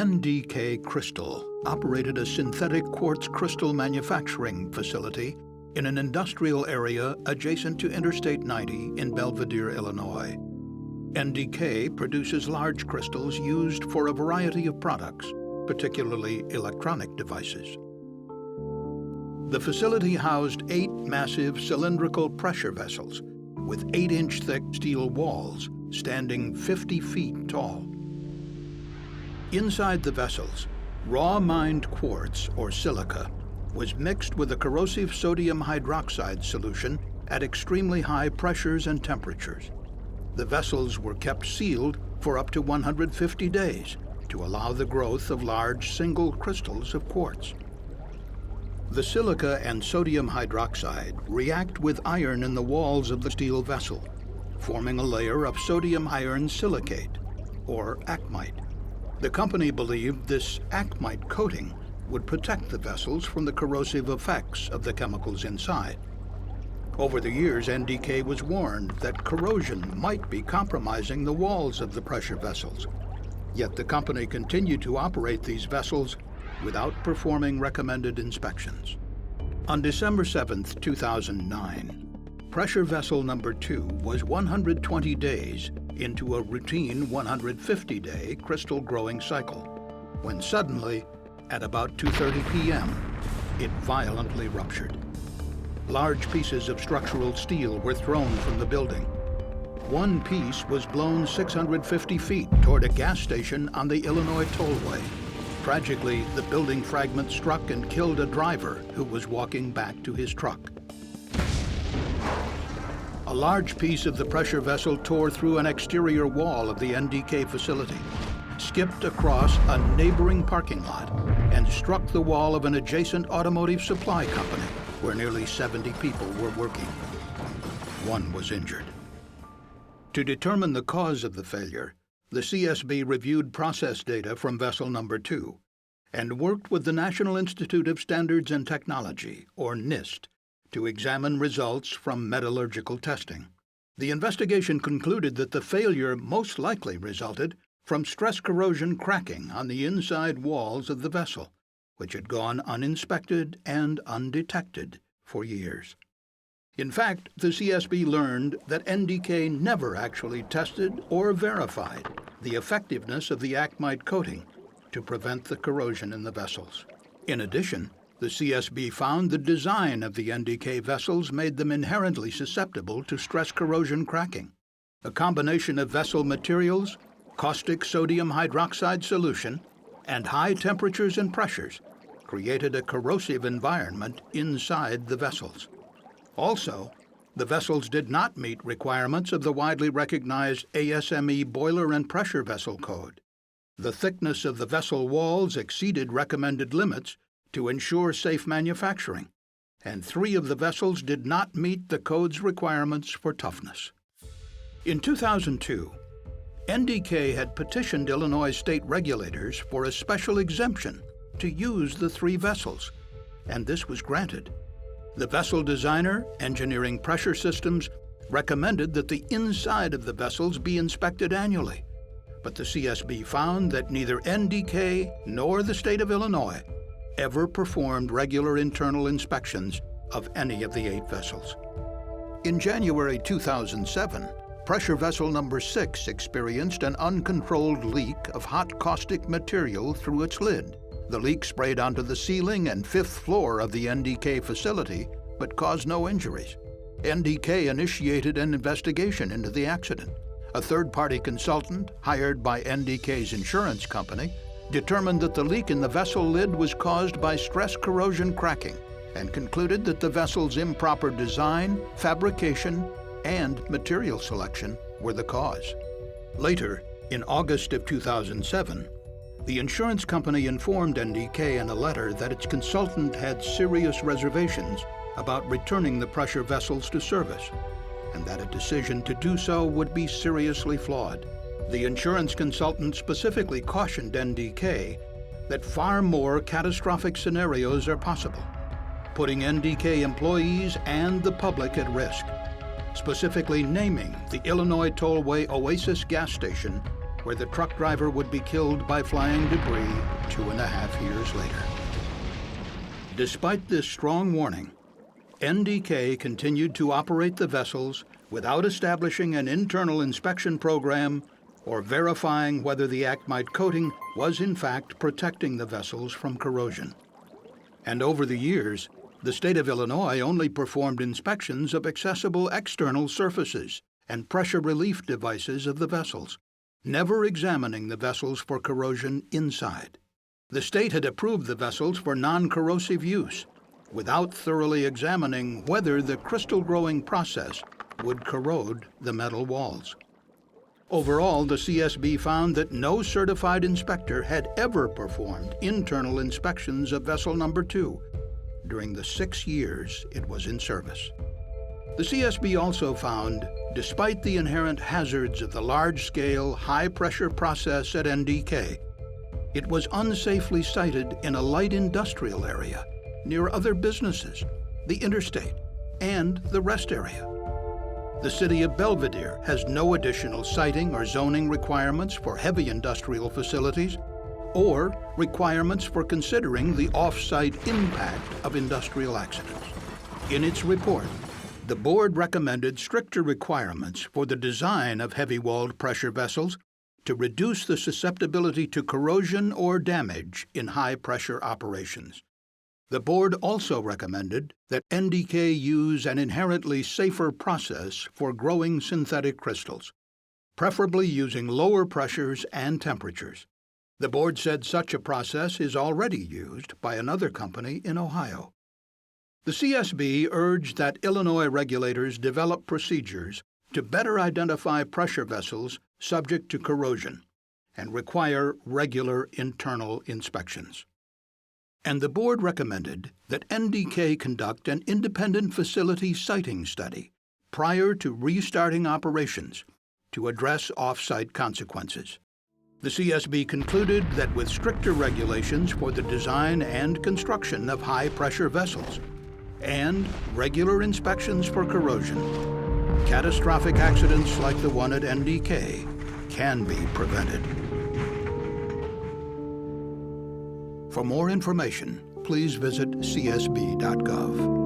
NDK Crystal operated a synthetic quartz crystal manufacturing facility in an industrial area adjacent to Interstate 90 in Belvidere, Illinois. NDK produces large crystals used for a variety of products, particularly electronic devices. The facility housed 8 massive cylindrical pressure vessels with 8-inch thick steel walls standing 50 feet tall. Inside the vessels, raw mined quartz, or silica, was mixed with a corrosive sodium hydroxide solution at extremely high pressures and temperatures. The vessels were kept sealed for up to 150 days to allow the growth of large single crystals of quartz. The silica and sodium hydroxide react with iron in the walls of the steel vessel, forming a layer of sodium iron silicate, or acmite. The company believed this acmite coating would protect the vessels from the corrosive effects of the chemicals inside. Over the years, NDK was warned that corrosion might be compromising the walls of the pressure vessels. Yet the company continued to operate these vessels without performing recommended inspections. On December 7, 2009, pressure vessel number 2 was 120 days into a routine 150-day crystal growing cycle, when suddenly, at about 2:30 p.m., it violently ruptured. Large pieces of structural steel were thrown from the building. One piece was blown 650 feet toward a gas station on the Illinois Tollway. Tragically, the building fragment struck and killed a driver who was walking back to his truck. A large piece of the pressure vessel tore through an exterior wall of the NDK facility, skipped across a neighboring parking lot, and struck the wall of an adjacent automotive supply company where nearly 70 people were working. One was injured. To determine the cause of the failure, the CSB reviewed process data from vessel number 2 and worked with the National Institute of Standards and Technology, or NIST, to examine results from metallurgical testing. The investigation concluded that the failure most likely resulted from stress corrosion cracking on the inside walls of the vessel, which had gone uninspected and undetected for years. In fact, the CSB learned that NDK never actually tested or verified the effectiveness of the acmite coating to prevent the corrosion in the vessels. In addition, the CSB found the design of the NDK vessels made them inherently susceptible to stress corrosion cracking. A combination of vessel materials, caustic sodium hydroxide solution, and high temperatures and pressures created a corrosive environment inside the vessels. Also, the vessels did not meet requirements of the widely recognized ASME boiler and pressure vessel code. The thickness of the vessel walls exceeded recommended limits to ensure safe manufacturing, and 3 of the vessels did not meet the code's requirements for toughness. In 2002, NDK had petitioned Illinois state regulators for a special exemption to use the 3 vessels, and this was granted. The vessel designer, Engineering Pressure Systems, recommended that the inside of the vessels be inspected annually, but the CSB found that neither NDK nor the state of Illinois ever performed regular internal inspections of any of the 8 vessels. In January 2007, pressure vessel number 6 experienced an uncontrolled leak of hot caustic material through its lid. The leak sprayed onto the ceiling and 5th floor of the NDK facility, but caused no injuries. NDK initiated an investigation into the accident. A third-party consultant, hired by NDK's insurance company, determined that the leak in the vessel lid was caused by stress corrosion cracking and concluded that the vessel's improper design, fabrication, and material selection were the cause. Later, in August of 2007, the insurance company informed NDK in a letter that its consultant had serious reservations about returning the pressure vessels to service, and that a decision to do so would be seriously flawed. The insurance consultant specifically cautioned NDK that far more catastrophic scenarios are possible, putting NDK employees and the public at risk, specifically naming the Illinois Tollway Oasis gas station where the truck driver would be killed by flying debris 2.5 years later. Despite this strong warning, NDK continued to operate the vessels without establishing an internal inspection program or verifying whether the actite coating was in fact protecting the vessels from corrosion. And over the years, the state of Illinois only performed inspections of accessible external surfaces and pressure relief devices of the vessels, never examining the vessels for corrosion inside. The state had approved the vessels for non-corrosive use, without thoroughly examining whether the crystal growing process would corrode the metal walls. Overall, the CSB found that no certified inspector had ever performed internal inspections of vessel number 2 during the 6 years it was in service. The CSB also found, despite the inherent hazards of the large-scale, high-pressure process at NDK, it was unsafely sited in a light industrial area near other businesses, the interstate, and the rest area. The city of Belvidere has no additional siting or zoning requirements for heavy industrial facilities or requirements for considering the off-site impact of industrial accidents. In its report, the board recommended stricter requirements for the design of heavy-walled pressure vessels to reduce the susceptibility to corrosion or damage in high-pressure operations. The board also recommended that NDK use an inherently safer process for growing synthetic crystals, preferably using lower pressures and temperatures. The board said such a process is already used by another company in Ohio. The CSB urged that Illinois regulators develop procedures to better identify pressure vessels subject to corrosion and require regular internal inspections. And the board recommended that NDK conduct an independent facility siting study prior to restarting operations to address off-site consequences. The CSB concluded that with stricter regulations for the design and construction of high-pressure vessels and regular inspections for corrosion, catastrophic accidents like the one at NDK can be prevented. For more information, please visit csb.gov.